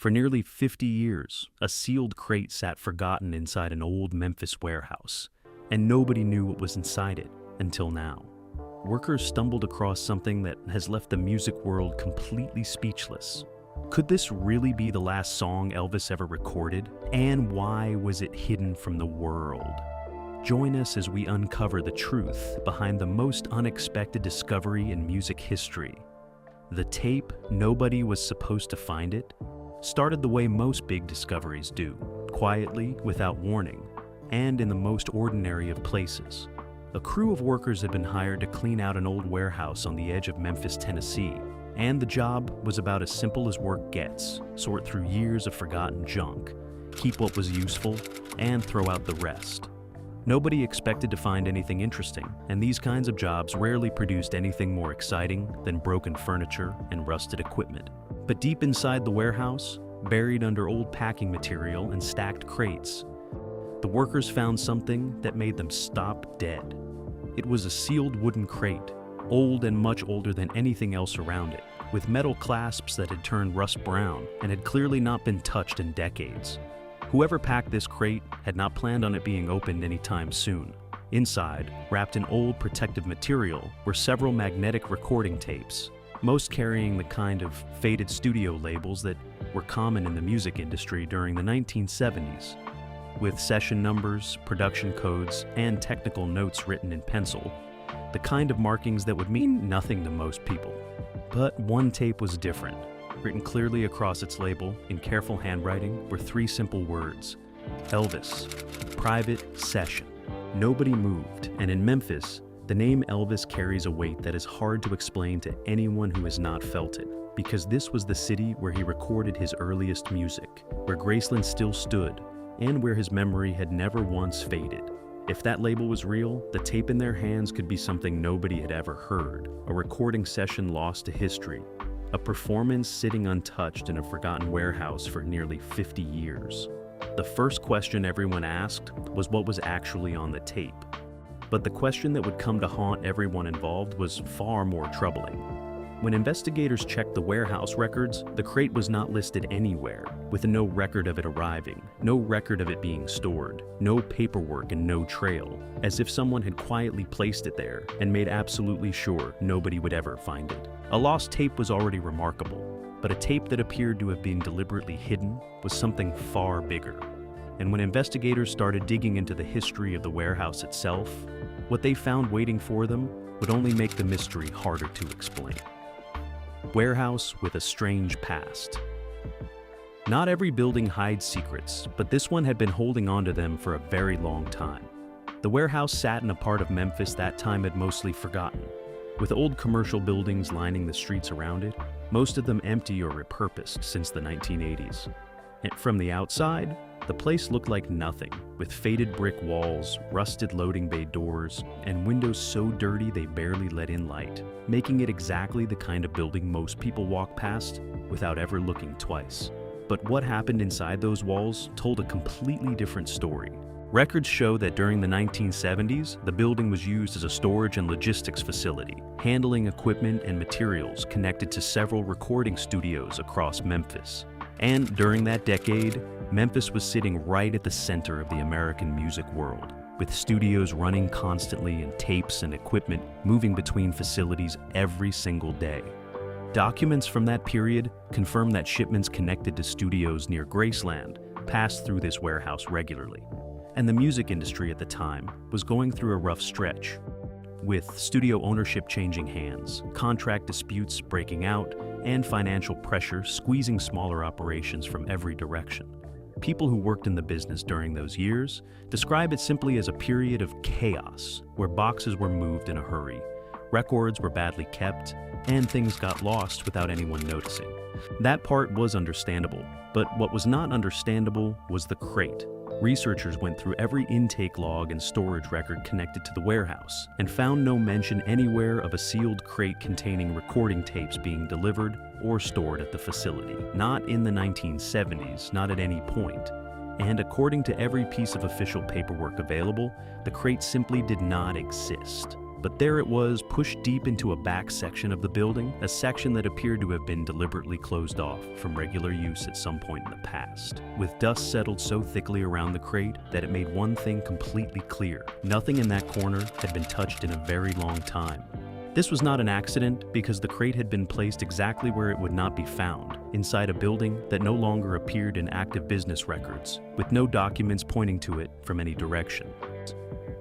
For nearly 50 years, a sealed crate sat forgotten inside an old Memphis warehouse, and nobody knew what was inside it until now. Workers stumbled across something that has left the music world completely speechless. Could this really be the last song Elvis ever recorded? And why was it hidden from the world? Join us as we uncover the truth behind the most unexpected discovery in music history. The tape "Nobody Was Supposed to Find It" started the way most big discoveries do, quietly, without warning, and in the most ordinary of places. A crew of workers had been hired to clean out an old warehouse on the edge of Memphis, Tennessee, and the job was about as simple as work gets: sort through years of forgotten junk, keep what was useful, and throw out the rest. Nobody expected to find anything interesting, and these kinds of jobs rarely produced anything more exciting than broken furniture and rusted equipment. But deep inside the warehouse, buried under old packing material and stacked crates, the workers found something that made them stop dead. It was a sealed wooden crate, old and much older than anything else around it, with metal clasps that had turned rust brown and had clearly not been touched in decades. Whoever packed this crate had not planned on it being opened anytime soon. Inside, wrapped in old protective material, were several magnetic recording tapes, most carrying the kind of faded studio labels that were common in the music industry during the 1970s. With session numbers, production codes, and technical notes written in pencil, the kind of markings that would mean nothing to most people. But one tape was different. Written clearly across its label, in careful handwriting, were three simple words: Elvis, private session. Nobody moved, and in Memphis, the name Elvis carries a weight that is hard to explain to anyone who has not felt it, because this was the city where he recorded his earliest music, where Graceland still stood, and where his memory had never once faded. If that label was real, the tape in their hands could be something nobody had ever heard, a recording session lost to history, a performance sitting untouched in a forgotten warehouse for nearly 50 years. The first question everyone asked was what was actually on the tape. But the question that would come to haunt everyone involved was far more troubling. When investigators checked the warehouse records, the crate was not listed anywhere, with no record of it arriving, no record of it being stored, no paperwork and no trail, as if someone had quietly placed it there and made absolutely sure nobody would ever find it. A lost tape was already remarkable, but a tape that appeared to have been deliberately hidden was something far bigger. And when investigators started digging into the history of the warehouse itself, what they found waiting for them would only make the mystery harder to explain. Warehouse with a strange past. Not every building hides secrets, but this one had been holding on to them for a very long time. The warehouse sat in a part of Memphis that time had mostly forgotten, with old commercial buildings lining the streets around it, most of them empty or repurposed since the 1980s. And from the outside, the place looked like nothing, with faded brick walls, rusted loading bay doors, and windows so dirty they barely let in light, making it exactly the kind of building most people walk past without ever looking twice. But what happened inside those walls told a completely different story. Records show that during the 1970s, the building was used as a storage and logistics facility, handling equipment and materials connected to several recording studios across Memphis. And during that decade, Memphis was sitting right at the center of the American music world, with studios running constantly and tapes and equipment moving between facilities every single day. Documents from that period confirm that shipments connected to studios near Graceland passed through this warehouse regularly. And the music industry at the time was going through a rough stretch, with studio ownership changing hands, contract disputes breaking out, and financial pressure squeezing smaller operations from every direction. People who worked in the business during those years describe it simply as a period of chaos, where boxes were moved in a hurry, records were badly kept, and things got lost without anyone noticing. That part was understandable, but what was not understandable was the crate. Researchers went through every intake log and storage record connected to the warehouse and found no mention anywhere of a sealed crate containing recording tapes being delivered or stored at the facility. Not in the 1970s, not at any point. And according to every piece of official paperwork available, the crate simply did not exist. But there it was, pushed deep into a back section of the building, a section that appeared to have been deliberately closed off from regular use at some point in the past, with dust settled so thickly around the crate that it made one thing completely clear. Nothing in that corner had been touched in a very long time. This was not an accident, because the crate had been placed exactly where it would not be found, inside a building that no longer appeared in active business records, with no documents pointing to it from any direction.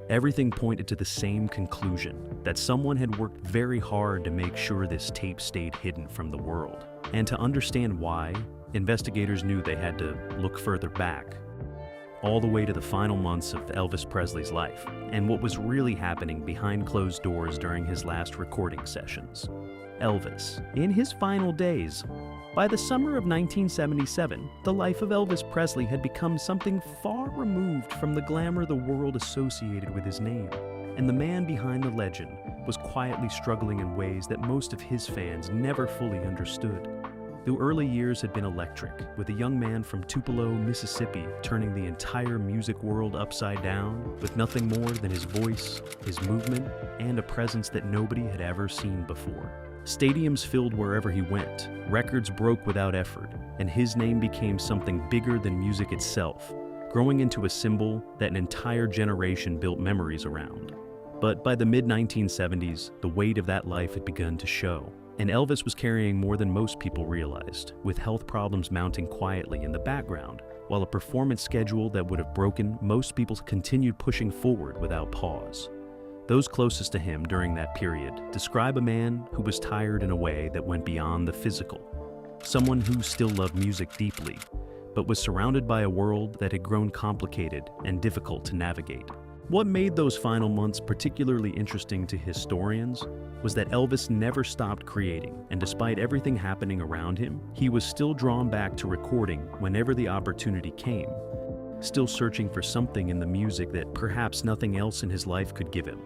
Everything pointed to the same conclusion, that someone had worked very hard to make sure this tape stayed hidden from the world. And to understand why, investigators knew they had to look further back, all the way to the final months of Elvis Presley's life, and what was really happening behind closed doors during his last recording sessions. Elvis, in his final days. By the summer of 1977, the life of Elvis Presley had become something far removed from the glamour the world associated with his name, and the man behind the legend was quietly struggling in ways that most of his fans never fully understood. The early years had been electric, with a young man from Tupelo, Mississippi, turning the entire music world upside down, with nothing more than his voice, his movement, and a presence that nobody had ever seen before. Stadiums filled wherever he went, records broke without effort, and his name became something bigger than music itself, growing into a symbol that an entire generation built memories around. But by the mid-1970s, the weight of that life had begun to show, and Elvis was carrying more than most people realized, with health problems mounting quietly in the background, while a performance schedule that would have broken most people continued pushing forward without pause. Those closest to him during that period describe a man who was tired in a way that went beyond the physical, someone who still loved music deeply, but was surrounded by a world that had grown complicated and difficult to navigate. What made those final months particularly interesting to historians was that Elvis never stopped creating, and despite everything happening around him, he was still drawn back to recording whenever the opportunity came, still searching for something in the music that perhaps nothing else in his life could give him.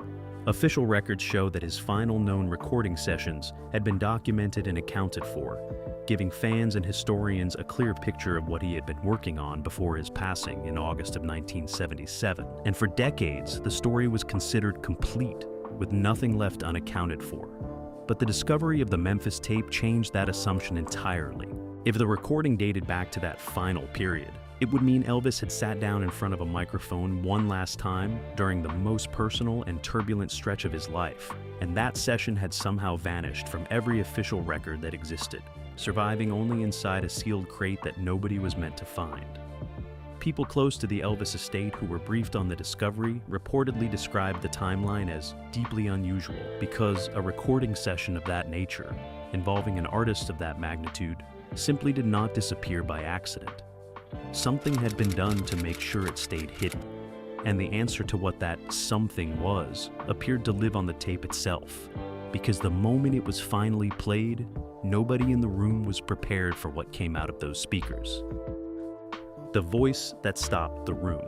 Official records show that his final known recording sessions had been documented and accounted for, giving fans and historians a clear picture of what he had been working on before his passing in August of 1977. And for decades, the story was considered complete, with nothing left unaccounted for. But the discovery of the Memphis tape changed that assumption entirely. If the recording dated back to that final period, it would mean Elvis had sat down in front of a microphone one last time during the most personal and turbulent stretch of his life, and that session had somehow vanished from every official record that existed, surviving only inside a sealed crate that nobody was meant to find. People close to the Elvis estate who were briefed on the discovery reportedly described the timeline as deeply unusual, because a recording session of that nature, involving an artist of that magnitude, simply did not disappear by accident. Something had been done to make sure it stayed hidden, and the answer to what that something was appeared to live on the tape itself, because the moment it was finally played, nobody in the room was prepared for what came out of those speakers. The voice that stopped the room.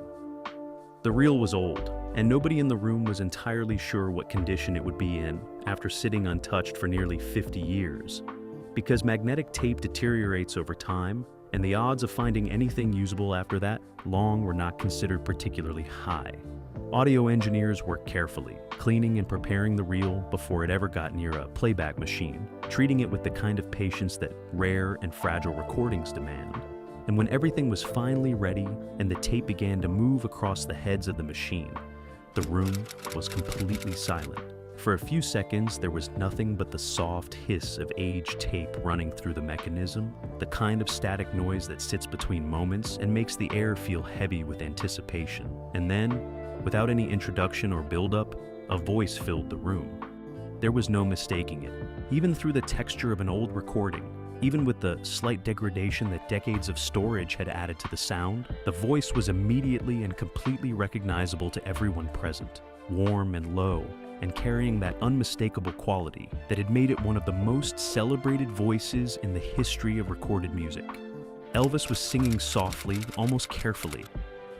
The reel was old, and nobody in the room was entirely sure what condition it would be in after sitting untouched for nearly 50 years. Because magnetic tape deteriorates over time, and the odds of finding anything usable after that long were not considered particularly high. Audio engineers worked carefully, cleaning and preparing the reel before it ever got near a playback machine, treating it with the kind of patience that rare and fragile recordings demand. And when everything was finally ready and the tape began to move across the heads of the machine, the room was completely silent. For a few seconds, there was nothing but the soft hiss of aged tape running through the mechanism, the kind of static noise that sits between moments and makes the air feel heavy with anticipation. And then, without any introduction or build-up, a voice filled the room. There was no mistaking it. Even through the texture of an old recording, even with the slight degradation that decades of storage had added to the sound, the voice was immediately and completely recognizable to everyone present, warm and low, and carrying that unmistakable quality that had made it one of the most celebrated voices in the history of recorded music. Elvis was singing softly, almost carefully,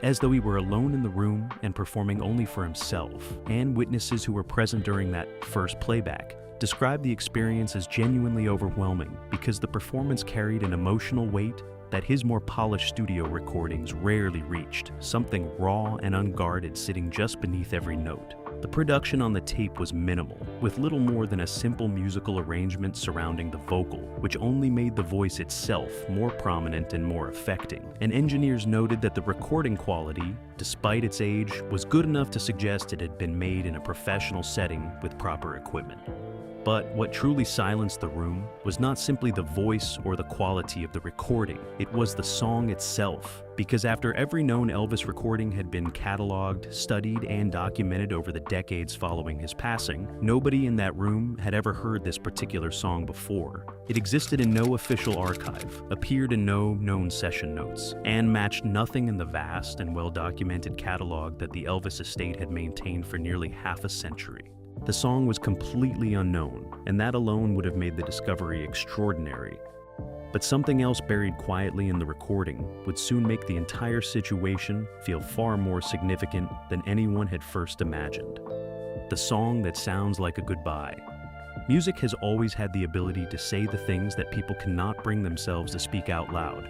as though he were alone in the room and performing only for himself, and witnesses who were present during that first playback described the experience as genuinely overwhelming because the performance carried an emotional weight that his more polished studio recordings rarely reached, something raw and unguarded sitting just beneath every note. The production on the tape was minimal, with little more than a simple musical arrangement surrounding the vocal, which only made the voice itself more prominent and more affecting. And engineers noted that the recording quality, despite its age, was good enough to suggest it had been made in a professional setting with proper equipment. But what truly silenced the room was not simply the voice or the quality of the recording, it was the song itself. Because after every known Elvis recording had been cataloged, studied, and documented over the decades following his passing, nobody in that room had ever heard this particular song before. It existed in no official archive, appeared in no known session notes, and matched nothing in the vast and well-documented catalog that the Elvis estate had maintained for nearly half a century. The song was completely unknown, and that alone would have made the discovery extraordinary. But something else buried quietly in the recording would soon make the entire situation feel far more significant than anyone had first imagined. The song that sounds like a goodbye. Music has always had the ability to say the things that people cannot bring themselves to speak out loud,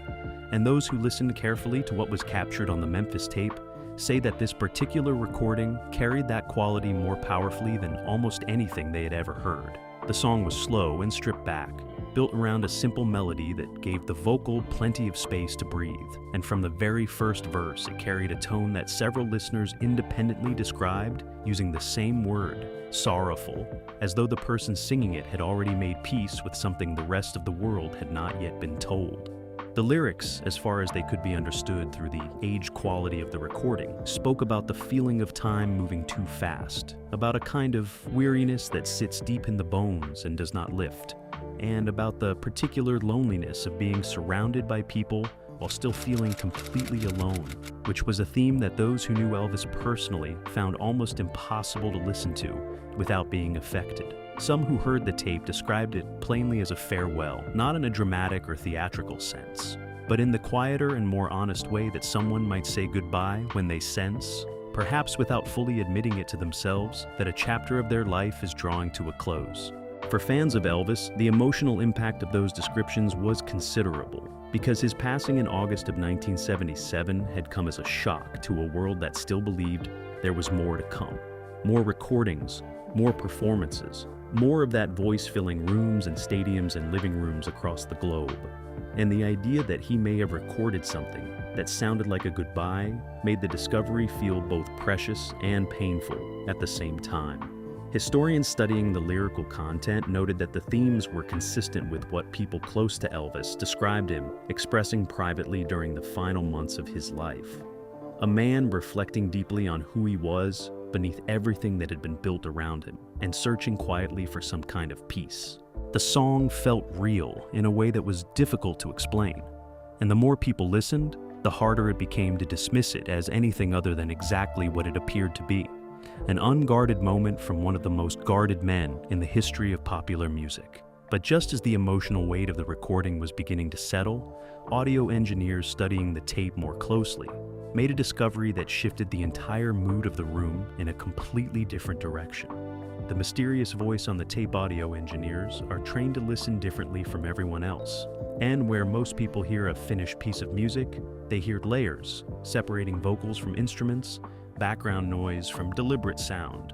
and those who listened carefully to what was captured on the Memphis tape say that this particular recording carried that quality more powerfully than almost anything they had ever heard. The song was slow and stripped back, built around a simple melody that gave the vocal plenty of space to breathe, and from the very first verse it carried a tone that several listeners independently described using the same word, sorrowful, as though the person singing it had already made peace with something the rest of the world had not yet been told. The lyrics, as far as they could be understood through the age quality of the recording, spoke about the feeling of time moving too fast, about a kind of weariness that sits deep in the bones and does not lift, and about the particular loneliness of being surrounded by people while still feeling completely alone, which was a theme that those who knew Elvis personally found almost impossible to listen to without being affected. Some who heard the tape described it plainly as a farewell, not in a dramatic or theatrical sense, but in the quieter and more honest way that someone might say goodbye when they sense, perhaps without fully admitting it to themselves, that a chapter of their life is drawing to a close. For fans of Elvis, the emotional impact of those descriptions was considerable, because his passing in August of 1977 had come as a shock to a world that still believed there was more to come. More recordings, more performances, more of that voice filling rooms and stadiums and living rooms across the globe. And the idea that he may have recorded something that sounded like a goodbye made the discovery feel both precious and painful at the same time. Historians studying the lyrical content noted that the themes were consistent with what people close to Elvis described him expressing privately during the final months of his life. A man reflecting deeply on who he was beneath everything that had been built around him, and searching quietly for some kind of peace. The song felt real in a way that was difficult to explain, and the more people listened, the harder it became to dismiss it as anything other than exactly what it appeared to be, an unguarded moment from one of the most guarded men in the history of popular music. But just as the emotional weight of the recording was beginning to settle, audio engineers studying the tape more closely made a discovery that shifted the entire mood of the room in a completely different direction. The mysterious voice on the tape audio engineers are trained to listen differently from everyone else. And where most people hear a finished piece of music, they hear layers, separating vocals from instruments, background noise from deliberate sound,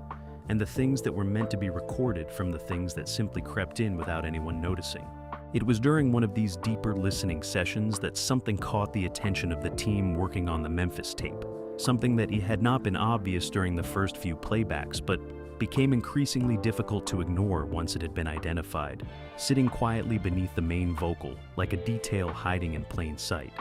and the things that were meant to be recorded from the things that simply crept in without anyone noticing. It was during one of these deeper listening sessions that something caught the attention of the team working on the Memphis tape, something that had not been obvious during the first few playbacks, but became increasingly difficult to ignore once it had been identified, sitting quietly beneath the main vocal, like a detail hiding in plain sight.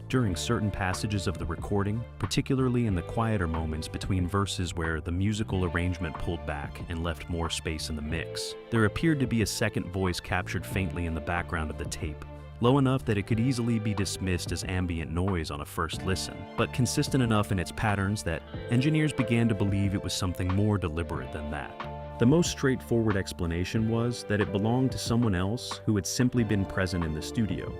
During certain passages of the recording, particularly in the quieter moments between verses where the musical arrangement pulled back and left more space in the mix, there appeared to be a second voice captured faintly in the background of the tape, low enough that it could easily be dismissed as ambient noise on a first listen, but consistent enough in its patterns that engineers began to believe it was something more deliberate than that. The most straightforward explanation was that it belonged to someone else who had simply been present in the studio.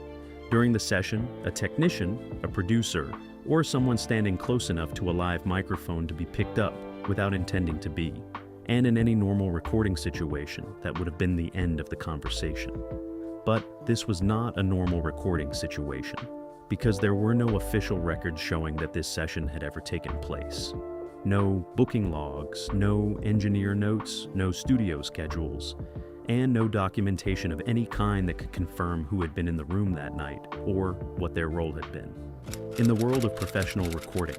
During the session, a technician, a producer, or someone standing close enough to a live microphone to be picked up without intending to be. And in any normal recording situation, that would have been the end of the conversation. But this was not a normal recording situation, because there were no official records showing that this session had ever taken place. No booking logs, no engineer notes, no studio schedules, and no documentation of any kind that could confirm who had been in the room that night or what their role had been. In the world of professional recording,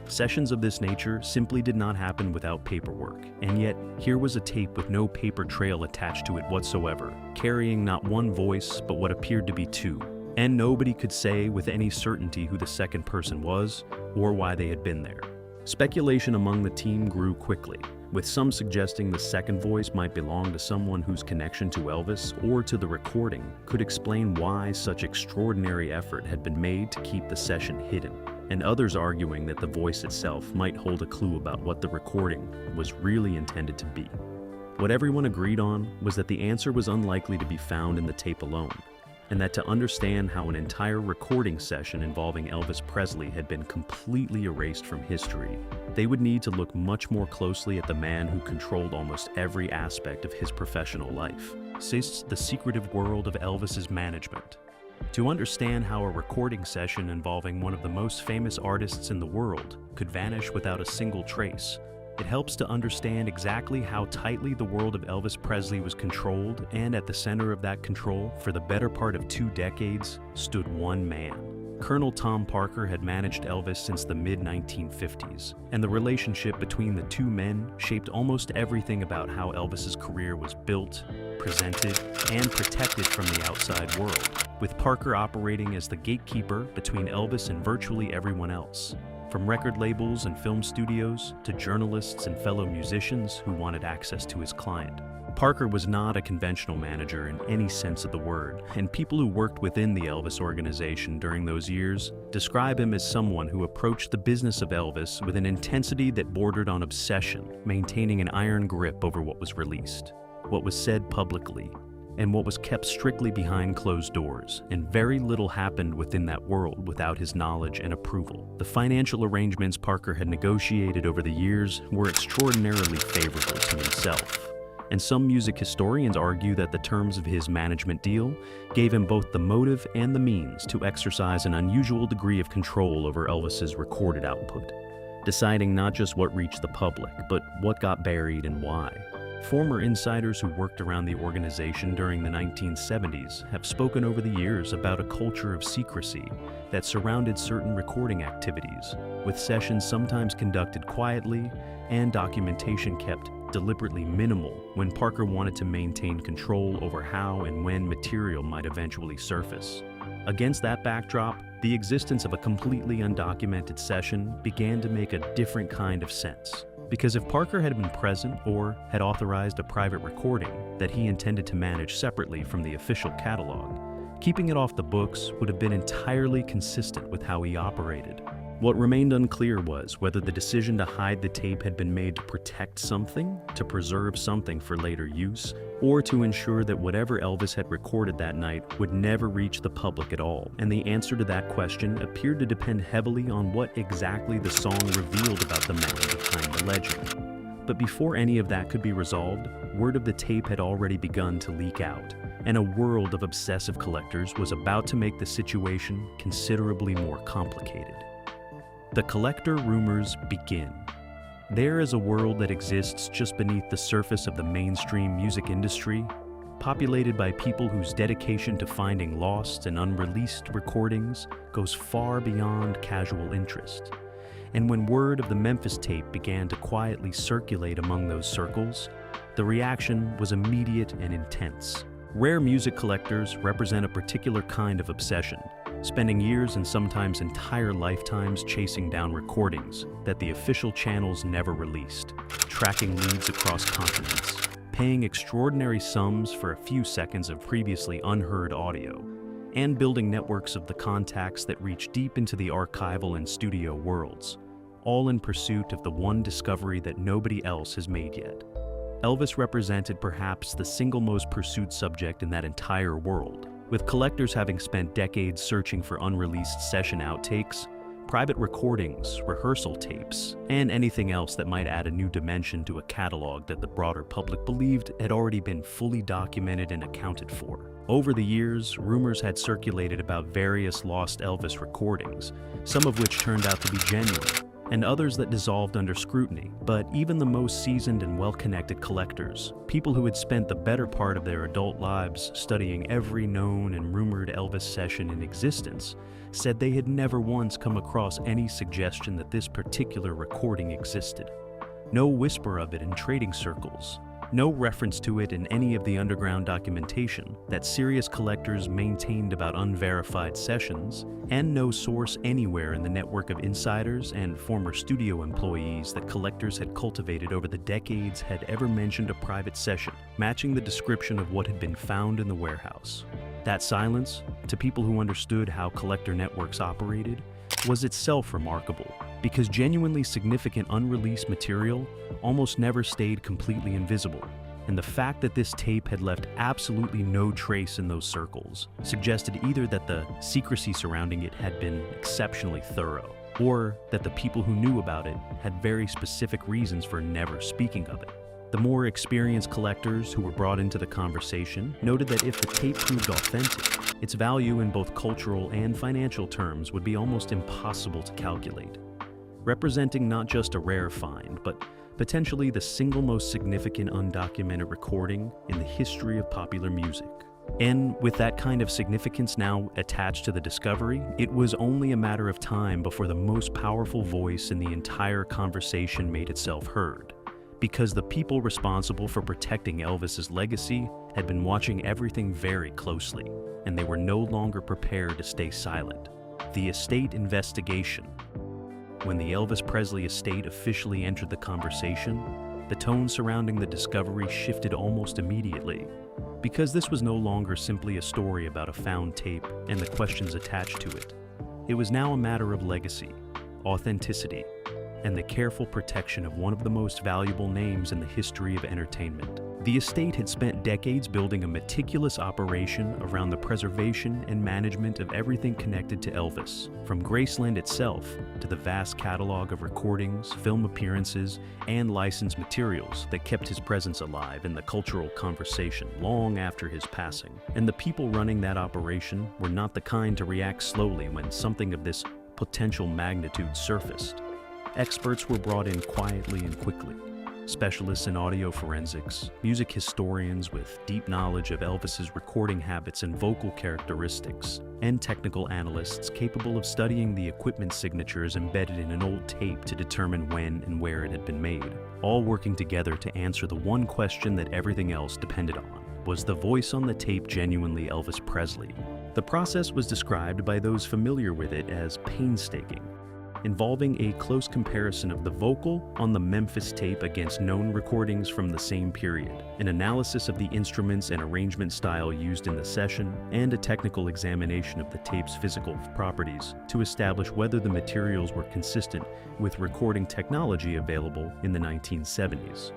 sessions of this nature simply did not happen without paperwork, and yet here was a tape with no paper trail attached to it whatsoever, carrying not one voice but what appeared to be two, and nobody could say with any certainty who the second person was or why they had been there. Speculation among the team grew quickly, with some suggesting the second voice might belong to someone whose connection to Elvis or to the recording could explain why such extraordinary effort had been made to keep the session hidden, and others arguing that the voice itself might hold a clue about what the recording was really intended to be. What everyone agreed on was that the answer was unlikely to be found in the tape alone, and that to understand how an entire recording session involving Elvis Presley had been completely erased from history, they would need to look much more closely at the man who controlled almost every aspect of his professional life. It's the secretive world of Elvis's management. To understand how a recording session involving one of the most famous artists in the world could vanish without a single trace, it helps to understand exactly how tightly the world of Elvis Presley was controlled, and at the center of that control, for the better part of 2 decades, stood one man. Colonel Tom Parker had managed Elvis since the mid-1950s, and the relationship between the two men shaped almost everything about how Elvis's career was built, presented, and protected from the outside world, with Parker operating as the gatekeeper between Elvis and virtually everyone else. From record labels and film studios to journalists and fellow musicians who wanted access to his client. Parker was not a conventional manager in any sense of the word, and people who worked within the Elvis organization during those years describe him as someone who approached the business of Elvis with an intensity that bordered on obsession, maintaining an iron grip over what was released, what was said publicly, and what was kept strictly behind closed doors, and very little happened within that world without his knowledge and approval. The financial arrangements Parker had negotiated over the years were extraordinarily favorable to himself, and some music historians argue that the terms of his management deal gave him both the motive and the means to exercise an unusual degree of control over Elvis's recorded output, deciding not just what reached the public, but what got buried and why. Former insiders who worked around the organization during the 1970s have spoken over the years about a culture of secrecy that surrounded certain recording activities, with sessions sometimes conducted quietly and documentation kept deliberately minimal when Parker wanted to maintain control over how and when material might eventually surface. Against that backdrop, the existence of a completely undocumented session began to make a different kind of sense. Because if Parker had been present or had authorized a private recording that he intended to manage separately from the official catalog, keeping it off the books would have been entirely consistent with how he operated. What remained unclear was whether the decision to hide the tape had been made to protect something, to preserve something for later use, or to ensure that whatever Elvis had recorded that night would never reach the public at all. And the answer to that question appeared to depend heavily on what exactly the song revealed about the man behind the legend. But before any of that could be resolved, word of the tape had already begun to leak out, and a world of obsessive collectors was about to make the situation considerably more complicated. The collector rumors begin. There is a world that exists just beneath the surface of the mainstream music industry, populated by people whose dedication to finding lost and unreleased recordings goes far beyond casual interest. And when word of the Memphis tape began to quietly circulate among those circles, the reaction was immediate and intense. Rare music collectors represent a particular kind of obsession, spending years and sometimes entire lifetimes chasing down recordings that the official channels never released, tracking leads across continents, paying extraordinary sums for a few seconds of previously unheard audio, and building networks of the contacts that reach deep into the archival and studio worlds, all in pursuit of the one discovery that nobody else has made yet. Elvis represented perhaps the single most pursued subject in that entire world, with collectors having spent decades searching for unreleased session outtakes, private recordings, rehearsal tapes, and anything else that might add a new dimension to a catalog that the broader public believed had already been fully documented and accounted for. Over the years, rumors had circulated about various lost Elvis recordings, some of which turned out to be genuine, and others that dissolved under scrutiny. But even the most seasoned and well-connected collectors, people who had spent the better part of their adult lives studying every known and rumored Elvis session in existence, said they had never once come across any suggestion that this particular recording existed. No whisper of it in trading circles, no reference to it in any of the underground documentation that serious collectors maintained about unverified sessions, and no source anywhere in the network of insiders and former studio employees that collectors had cultivated over the decades had ever mentioned a private session matching the description of what had been found in the warehouse. That silence, to people who understood how collector networks operated, was itself remarkable, because genuinely significant unreleased material almost never stayed completely invisible, and the fact that this tape had left absolutely no trace in those circles suggested either that the secrecy surrounding it had been exceptionally thorough, or that the people who knew about it had very specific reasons for never speaking of it. The more experienced collectors who were brought into the conversation noted that if the tape proved authentic, its value in both cultural and financial terms would be almost impossible to calculate, representing not just a rare find, but potentially the single most significant undocumented recording in the history of popular music. And with that kind of significance now attached to the discovery, it was only a matter of time before the most powerful voice in the entire conversation made itself heard, because the people responsible for protecting Elvis's legacy had been watching everything very closely, and they were no longer prepared to stay silent. The estate investigation. When the Elvis Presley estate officially entered the conversation, the tone surrounding the discovery shifted almost immediately, because this was no longer simply a story about a found tape and the questions attached to it. It was now a matter of legacy, authenticity, and the careful protection of one of the most valuable names in the history of entertainment. The estate had spent decades building a meticulous operation around the preservation and management of everything connected to Elvis, from Graceland itself to the vast catalog of recordings, film appearances, and licensed materials that kept his presence alive in the cultural conversation long after his passing. And the people running that operation were not the kind to react slowly when something of this potential magnitude surfaced. Experts were brought in quietly and quickly. Specialists in audio forensics, music historians with deep knowledge of Elvis's recording habits and vocal characteristics, and technical analysts capable of studying the equipment signatures embedded in an old tape to determine when and where it had been made, all working together to answer the one question that everything else depended on. Was the voice on the tape genuinely Elvis Presley? The process was described by those familiar with it as painstaking, involving a close comparison of the vocal on the Memphis tape against known recordings from the same period, an analysis of the instruments and arrangement style used in the session, and a technical examination of the tape's physical properties to establish whether the materials were consistent with recording technology available in the 1970s.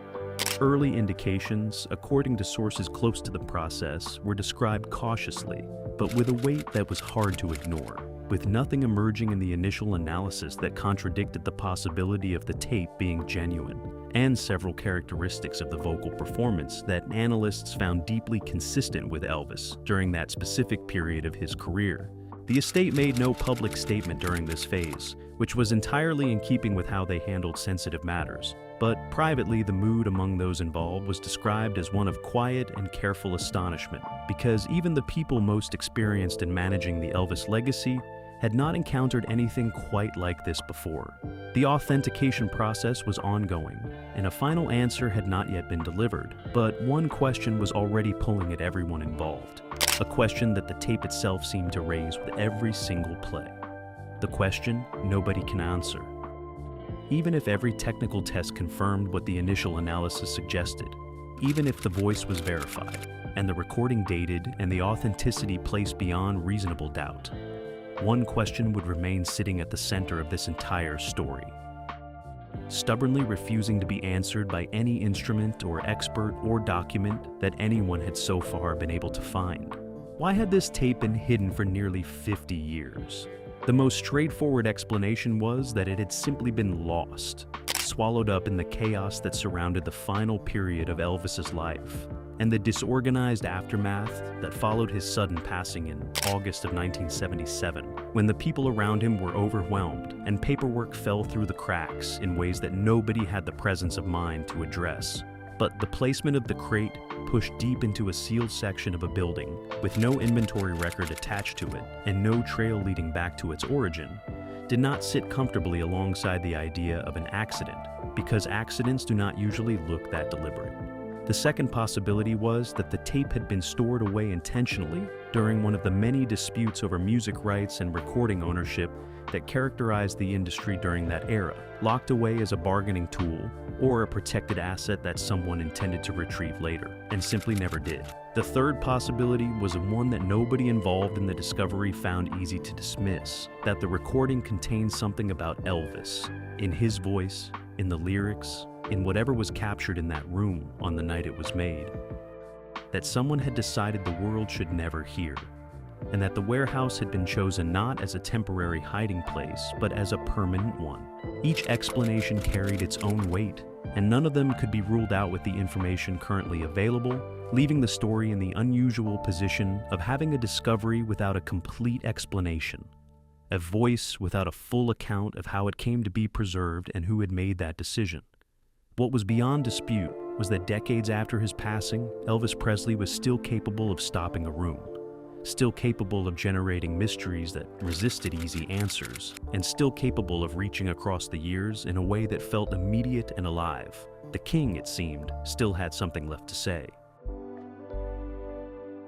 Early indications, according to sources close to the process, were described cautiously, but with a weight that was hard to ignore, with nothing emerging in the initial analysis that contradicted the possibility of the tape being genuine, and several characteristics of the vocal performance that analysts found deeply consistent with Elvis during that specific period of his career. The estate made no public statement during this phase, which was entirely in keeping with how they handled sensitive matters. But privately, the mood among those involved was described as one of quiet and careful astonishment, because even the people most experienced in managing the Elvis legacy had not encountered anything quite like this before. The authentication process was ongoing, and a final answer had not yet been delivered, but one question was already pulling at everyone involved, a question that the tape itself seemed to raise with every single play. The question nobody can answer. Even if every technical test confirmed what the initial analysis suggested, even if the voice was verified, and the recording dated and the authenticity placed beyond reasonable doubt, one question would remain sitting at the center of this entire story, stubbornly refusing to be answered by any instrument or expert or document that anyone had so far been able to find. Why had this tape been hidden for nearly 50 years? The most straightforward explanation was that it had simply been lost, swallowed up in the chaos that surrounded the final period of Elvis's life, and the disorganized aftermath that followed his sudden passing in August of 1977, when the people around him were overwhelmed and paperwork fell through the cracks in ways that nobody had the presence of mind to address. But the placement of the crate, pushed deep into a sealed section of a building, with no inventory record attached to it and no trail leading back to its origin, did not sit comfortably alongside the idea of an accident, because accidents do not usually look that deliberate. The second possibility was that the tape had been stored away intentionally during one of the many disputes over music rights and recording ownership that characterized the industry during that era, locked away as a bargaining tool or a protected asset that someone intended to retrieve later, and simply never did. The third possibility was one that nobody involved in the discovery found easy to dismiss, that the recording contained something about Elvis, in his voice, in the lyrics, in whatever was captured in that room on the night it was made, that someone had decided the world should never hear, and that the warehouse had been chosen not as a temporary hiding place, but as a permanent one. Each explanation carried its own weight, and none of them could be ruled out with the information currently available, leaving the story in the unusual position of having a discovery without a complete explanation, a voice without a full account of how it came to be preserved and who had made that decision. What was beyond dispute was that decades after his passing, Elvis Presley was still capable of stopping a room, still capable of generating mysteries that resisted easy answers, and still capable of reaching across the years in a way that felt immediate and alive. The king, it seemed, still had something left to say.